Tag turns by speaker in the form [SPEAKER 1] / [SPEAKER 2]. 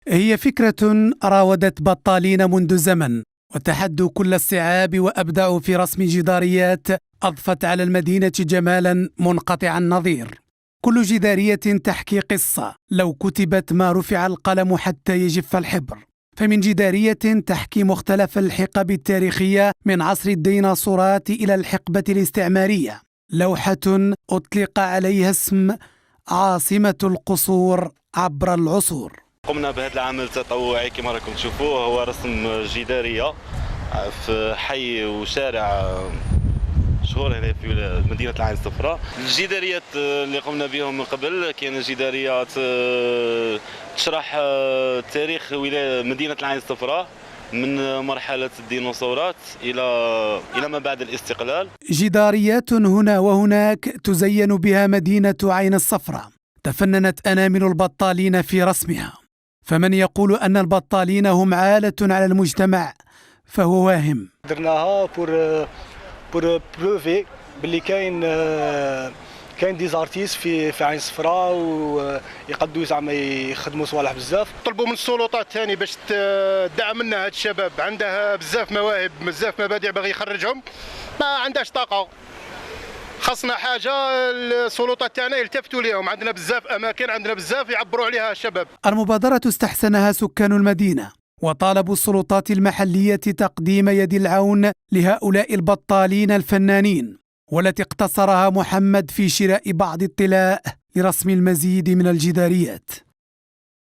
[SPEAKER 1] هي فكرة راودت بطالين منذ زمن، وتحدوا كل الصعاب وأبدعوا في رسم جداريات أضفت على المدينة جمالا منقطع النظير. كل جدارية تحكي قصة، لو كتبت ما رفع القلم حتى يجف الحبر. فمن جدارية تحكي مختلف الحقب التاريخية من عصر الديناصورات إلى الحقبة الاستعمارية، لوحة أطلق عليها اسم عاصمة القصور عبر العصور.
[SPEAKER 2] قمنا بهذا العمل التطوعي كما راكم تشوفوه، هو رسم جدارية في حي وشارع مشهور هنا في مدينة العين الصفراء. الجداريات اللي قمنا بهم من قبل كانت جداريات تشرح تاريخ مدينة العين الصفراء من مرحلة الديناصورات إلى ما بعد الاستقلال.
[SPEAKER 1] جداريات هنا وهناك تزين بها مدينة عين الصفراء، تفننت أنامل البطالين في رسمها. فمن يقول أن البطالين هم عالة على المجتمع فهو واهم.
[SPEAKER 3] درناها بور بروفي باللي كاين دي زارتيست في عين صفراء ويقدروا زعما يخدموا صوالح بزاف.
[SPEAKER 4] طلبوا من السلطات ثاني باش تدعم لنا هاد الشباب، عندها بزاف مواهب بزاف مبادئ باغي يخرجهم ما عندهاش طاقه. خاصنا حاجه السلطات تاعنا يلتفتوا ليهم، عندنا بزاف اماكن، عندنا بزاف يعبروا عليها الشباب.
[SPEAKER 1] المبادرة استحسنها سكان المدينة وطالبوا السلطات المحلية تقديم يد العون لهؤلاء البطالين الفنانين، والتي اقتصرها محمد في شراء بعض الطلاء لرسم المزيد من الجداريات.